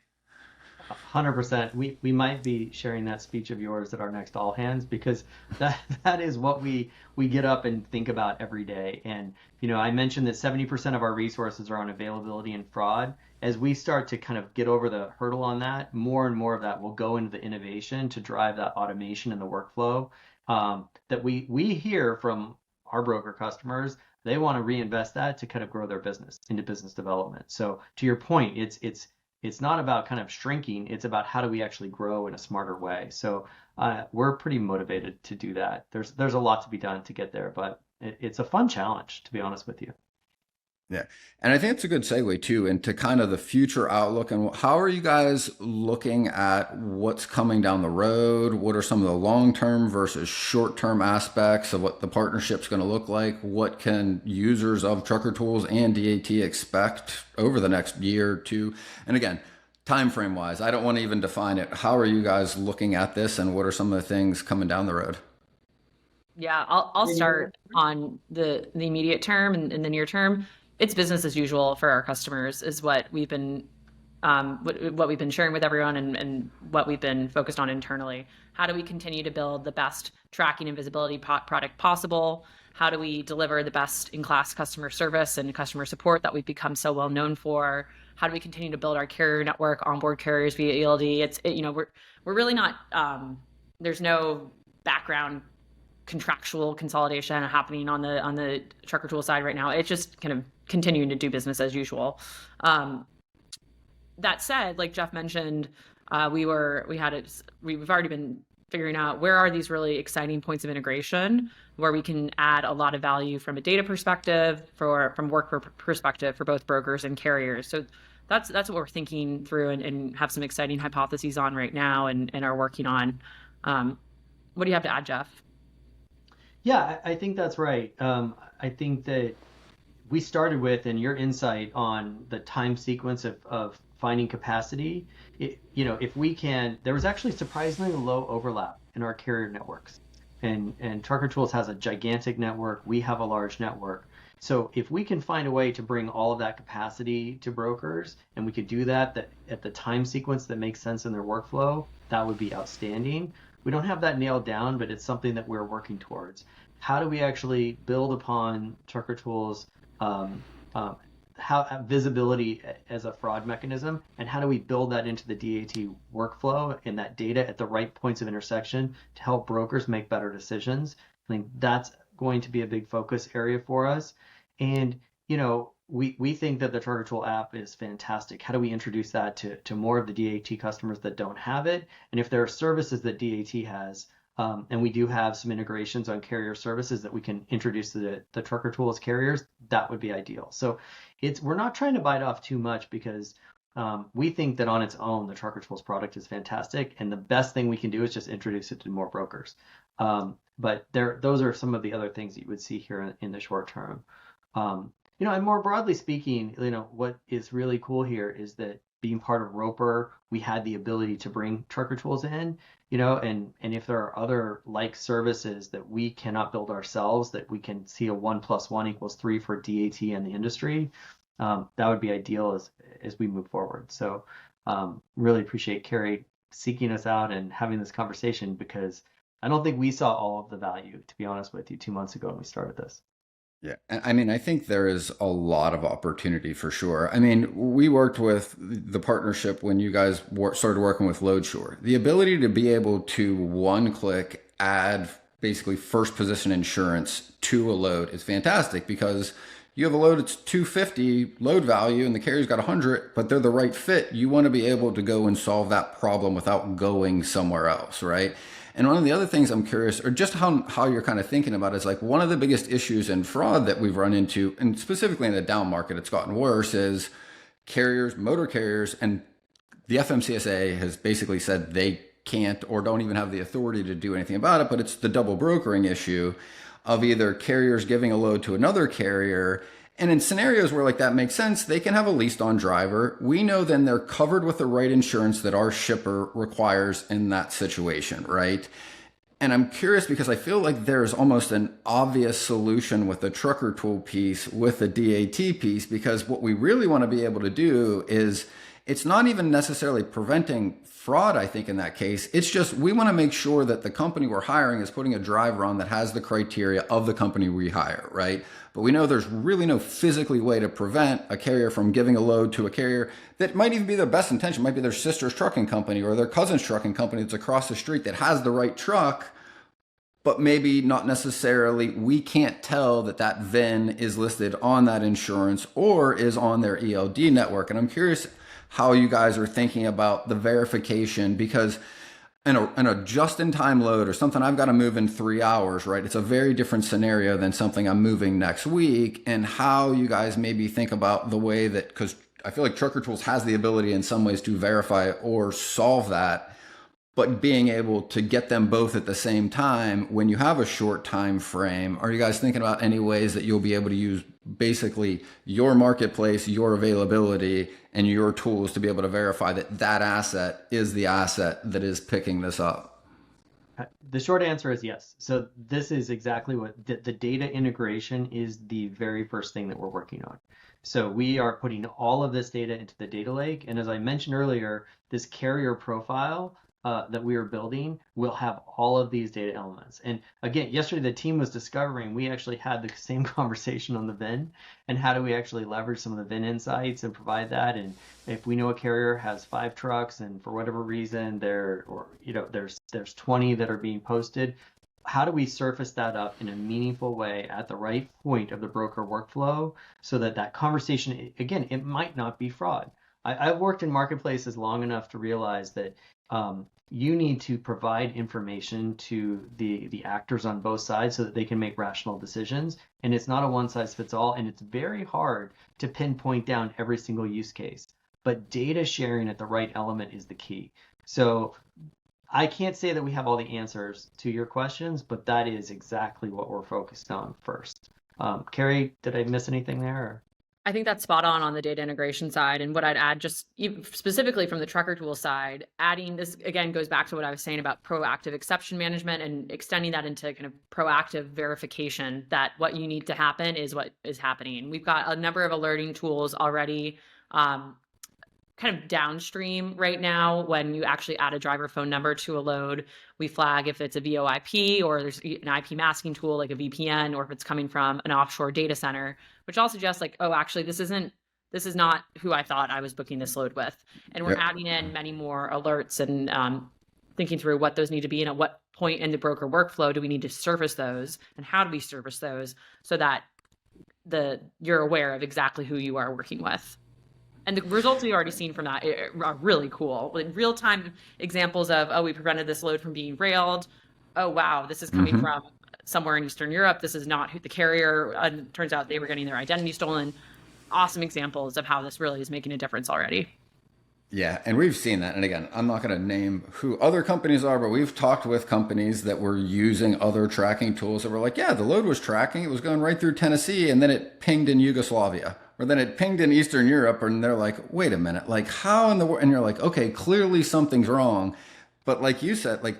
100%. We might be sharing that speech of yours at our next all hands, because that is what we get up and think about every day. And I mentioned that 70% of our resources are on availability and fraud. As we start to kind of get over the hurdle on that, more and more of that will go into the innovation to drive that automation in the workflow. That we hear from our broker customers, they want to reinvest that to kind of grow their business into business development. So to your point, it's not about kind of shrinking. It's about how do we actually grow in a smarter way. So we're pretty motivated to do that. There's a lot to be done to get there, but it's a fun challenge, to be honest with you. Yeah. And I think it's a good segue too into kind of the future outlook. And how are you guys looking at what's coming down the road? What are some of the long-term versus short-term aspects of what the partnership's going to look like? What can users of Trucker Tools and DAT expect over the next year or two? And again, time frame wise, I don't want to even define it. How are you guys looking at this, and what are some of the things coming down the road? Yeah, I'll start on the immediate term and in the near term. It's business as usual for our customers is what we've been sharing with everyone and what we've been focused on internally. How do we continue to build the best tracking and visibility product possible? How do we deliver the best in-class customer service and customer support that we've become so well known for? How do we continue to build our carrier network, onboard carriers via ELD? We're really not, there's no background contractual consolidation happening on the Trucker Tool side right now. It's just kind of continuing to do business as usual. That said, like Jeff mentioned, we've already been figuring out where are these really exciting points of integration where we can add a lot of value from a data perspective, from work perspective for both brokers and carriers. So that's what we're thinking through and have some exciting hypotheses on right now and are working on. What do you have to add, Jeff? Yeah, I think that's right. I think that we started with, and your insight on the time sequence of finding capacity, if we can, there was actually surprisingly low overlap in our carrier networks. And Trucker Tools has a gigantic network. We have a large network. So if we can find a way to bring all of that capacity to brokers, and we could do that at the time sequence that makes sense in their workflow, that would be outstanding. We don't have that nailed down, but it's something that we're working towards. How do we actually build upon Trucker Tools' visibility as a fraud mechanism, and how do we build that into the DAT workflow and that data at the right points of intersection to help brokers make better decisions? I think that's going to be a big focus area for us. And we think that the Trucker Tool app is fantastic. How do we introduce that to more of the DAT customers that don't have it? And if there are services that DAT has, and we do have some integrations on carrier services that we can introduce to the Trucker Tools carriers, that would be ideal. So we're not trying to bite off too much, because we think that on its own, the Trucker Tools product is fantastic. And the best thing we can do is just introduce it to more brokers. But those are some of the other things that you would see here in the short term. And more broadly speaking, what is really cool here is that being part of Roper, we had the ability to bring Trucker Tools in, and if there are other like services that we cannot build ourselves, that we can see a 1 + 1 = 3 for DAT and the industry, that would be ideal as we move forward. So really appreciate Kary seeking us out and having this conversation, because I don't think we saw all of the value, to be honest with you, 2 months ago when we started this. Yeah, I mean, I think there is a lot of opportunity for sure. I mean, we worked with the partnership when you guys started working with LoadSure. The ability to be able to one click add basically first position insurance to a load is fantastic because you have a load that's 250 load value and the carrier's got 100, but they're the right fit. You want to be able to go and solve that problem without going somewhere else, right? And one of the other things I'm curious, or just how you're kind of thinking about is like one of the biggest issues in fraud that we've run into, and specifically in the down market, it's gotten worse, is carriers, motor carriers, and the FMCSA has basically said they can't or don't even have the authority to do anything about it, but it's the double brokering issue of either carriers giving a load to another carrier. And in scenarios where like that makes sense, they can have a leased on driver. We know then they're covered with the right insurance that our shipper requires in that situation, right? And I'm curious because I feel like there's almost an obvious solution with the trucker tool piece, with the DAT piece, because what we really want to be able to do is it's not even necessarily preventing fraud, I think, in that case. It's just we want to make sure that the company we're hiring is putting a driver on that has the criteria of the company we hire, right? But we know there's really no physically way to prevent a carrier from giving a load to a carrier that might even be their best intention, might be their sister's trucking company or their cousin's trucking company that's across the street that has the right truck, but maybe not necessarily, we can't tell that that VIN is listed on that insurance or is on their ELD network. And I'm curious how you guys are thinking about the verification, because in a just-in-time load or something I've got to move in 3 hours, right? It's a very different scenario than something I'm moving next week, and how you guys maybe think about the way that, because I feel like Trucker Tools has the ability in some ways to verify or solve that, but being able to get them both at the same time when you have a short time frame. Are you guys thinking about any ways that you'll be able to use basically your marketplace, your availability, and your tools to be able to verify that that asset is the asset that is picking this up? The short answer is yes. So this is exactly what the data integration is, the very first thing that we're working on. So we are putting all of this data into the data lake. And as I mentioned earlier, this carrier profile that we are building will have all of these data elements. And again, yesterday the team was discovering we actually had the same conversation on the VIN and how do we actually leverage some of the VIN insights and provide that. And if we know a carrier has 5 trucks and for whatever reason there's 20 that are being posted, how do we surface that up in a meaningful way at the right point of the broker workflow so that that conversation, again, it might not be fraud. I've worked in marketplaces long enough to realize that you need to provide information to the actors on both sides so that they can make rational decisions. And it's not a one size fits all. And it's very hard to pinpoint down every single use case. But data sharing at the right element is the key. So I can't say that we have all the answers to your questions, but that is exactly what we're focused on first. Kary, did I miss anything there? Or? I think that's spot on the data integration side. And what I'd add, just specifically from the Trucker Tool side, adding this again goes back to what I was saying about proactive exception management and extending that into kind of proactive verification that what you need to happen is what is happening. We've got a number of alerting tools already kind of downstream right now. When you actually add a driver phone number to a load, we flag if it's a VoIP or there's an IP masking tool like a VPN, or if it's coming from an offshore data center, which all suggests like, oh, actually this is not who I thought I was booking this load with. And we're adding in many more alerts and thinking through what those need to be and at what point in the broker workflow do we need to surface those and how do we surface those so that you're aware of exactly who you are working with. And the results we've already seen from that are really cool. In real-time examples of, oh, we prevented this load from being railed. Oh, wow, this is coming from somewhere in Eastern Europe. This is not who the carrier. And turns out they were getting their identity stolen. Awesome examples of how this really is making a difference already. Yeah, and we've seen that. And again, I'm not going to name who other companies are, but we've talked with companies that were using other tracking tools that were like, yeah, the load was tracking. It was going right through Tennessee, and then it pinged in Yugoslavia. Or then it pinged in Eastern Europe, and they're like, wait a minute, like how in the world? And you're like, okay, clearly something's wrong. But like you said, like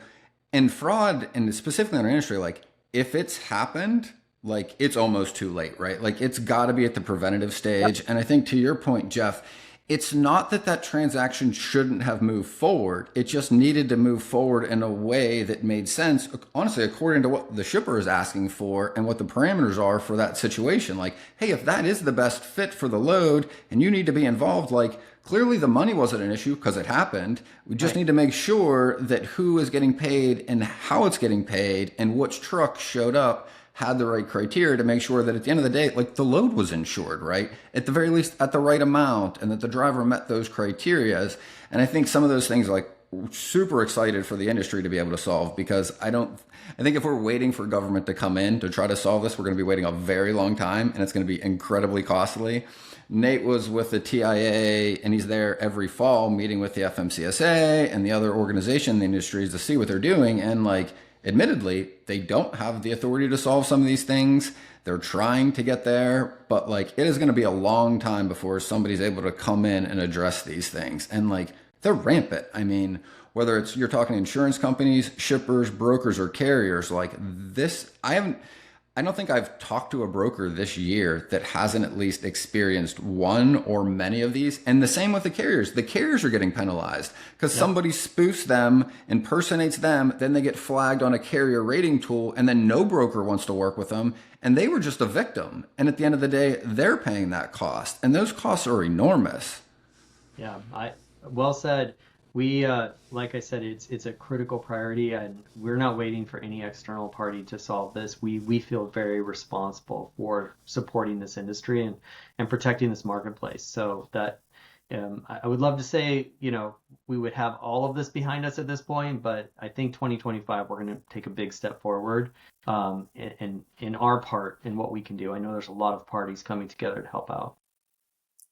in fraud, and specifically in our industry, like if it's happened, like it's almost too late, right? Like it's got to be at the preventative stage. Yep. And I think to your point, Jeff, it's not that that transaction shouldn't have moved forward. It just needed to move forward in a way that made sense, honestly, according to what the shipper is asking for and what the parameters are for that situation. Like, hey, if that is the best fit for the load and you need to be involved, like, clearly the money wasn't an issue because it happened. We just need to make sure that who is getting paid and how it's getting paid and which truck showed up had the right criteria to make sure that at the end of the day, like, the load was insured, right? At the very least, at the right amount, and that the driver met those criterias. And I think some of those things, like, super excited for the industry to be able to solve, because I think if we're waiting for government to come in to try to solve this, we're going to be waiting a very long time, and it's going to be incredibly costly. Nate was with the TIA, and he's there every fall meeting with the FMCSA and the other organization in the industries to see what they're doing. And, like, admittedly, they don't have the authority to solve some of these things. They're trying to get there, but, like, it is going to be a long time before somebody's able to come in and address these things. And, like, they're rampant. I mean, whether it's you're talking insurance companies, shippers, brokers, or carriers, like this, I don't think I've talked to a broker this year that hasn't at least experienced one or many of these. And the same with the carriers. The carriers are getting penalized because somebody spoofs them, impersonates them, then they get flagged on a carrier rating tool, and then no broker wants to work with them. And they were just a victim. And at the end of the day, they're paying that cost. And those costs are enormous. Yeah, well said. We, like I said, it's a critical priority, and we're not waiting for any external party to solve this. We feel very responsible for supporting this industry and protecting this marketplace. So that I would love to say, we would have all of this behind us at this point, but I think 2025 we're going to take a big step forward in our part in what we can do. I know there's a lot of parties coming together to help out.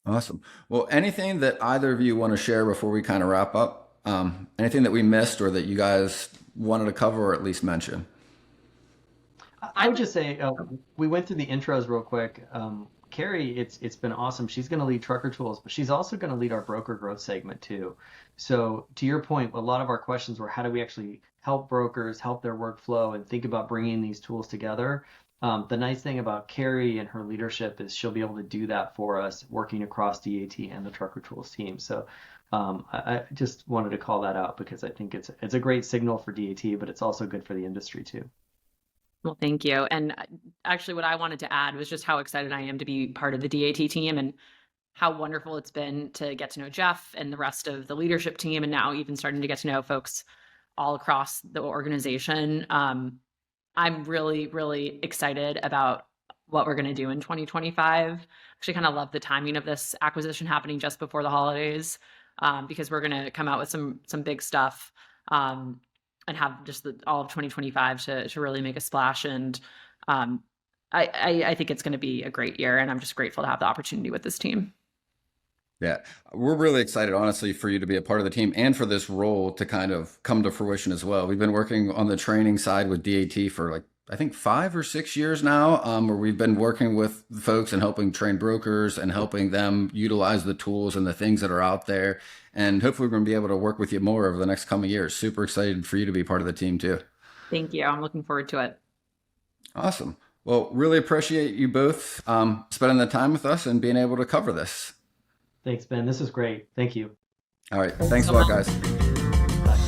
Awesome. Well, anything that either of you want to share before we kind of wrap up? Anything that we missed or that you guys wanted to cover or at least mention? I would just say we went through the intros real quick. Kary, it's been awesome. She's going to lead Trucker Tools, but she's also going to lead our broker growth segment too. So to your point, a lot of our questions were how do we actually help brokers, help their workflow, and think about bringing these tools together. The nice thing about Kary and her leadership is she'll be able to do that for us, working across DAT and the Trucker Tools team. So I just wanted to call that out because I think it's a great signal for DAT, but it's also good for the industry too. Well, thank you. And actually what I wanted to add was just how excited I am to be part of the DAT team and how wonderful it's been to get to know Jeff and the rest of the leadership team, and now even starting to get to know folks all across the organization. I'm really, really excited about what we're going to do in 2025. Actually kind of love the timing of this acquisition happening just before the holidays, because we're going to come out with some big stuff and have just all of 2025 to really make a splash. And I think it's going to be a great year, and I'm just grateful to have the opportunity with this team. Yeah, we're really excited, honestly, for you to be a part of the team and for this role to kind of come to fruition as well. We've been working on the training side with DAT for I think 5 or 6 years now, where we've been working with folks and helping train brokers and helping them utilize the tools and the things that are out there. And hopefully we're going to be able to work with you more over the next coming years. Super excited for you to be part of the team too. Thank you. I'm looking forward to it. Awesome. Well, really appreciate you both spending the time with us and being able to cover this. Thanks, Ben. This is great. Thank you. All right. Thanks a lot, guys.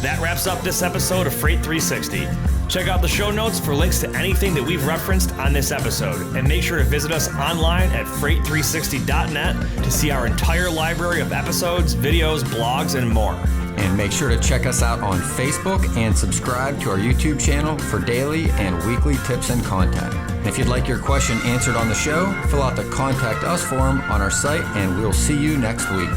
That wraps up this episode of Freight 360. Check out the show notes for links to anything that we've referenced on this episode. And make sure to visit us online at freight360.net to see our entire library of episodes, videos, blogs, and more. And make sure to check us out on Facebook and subscribe to our YouTube channel for daily and weekly tips and content. And if you'd like your question answered on the show, fill out the Contact Us form on our site, and we'll see you next week.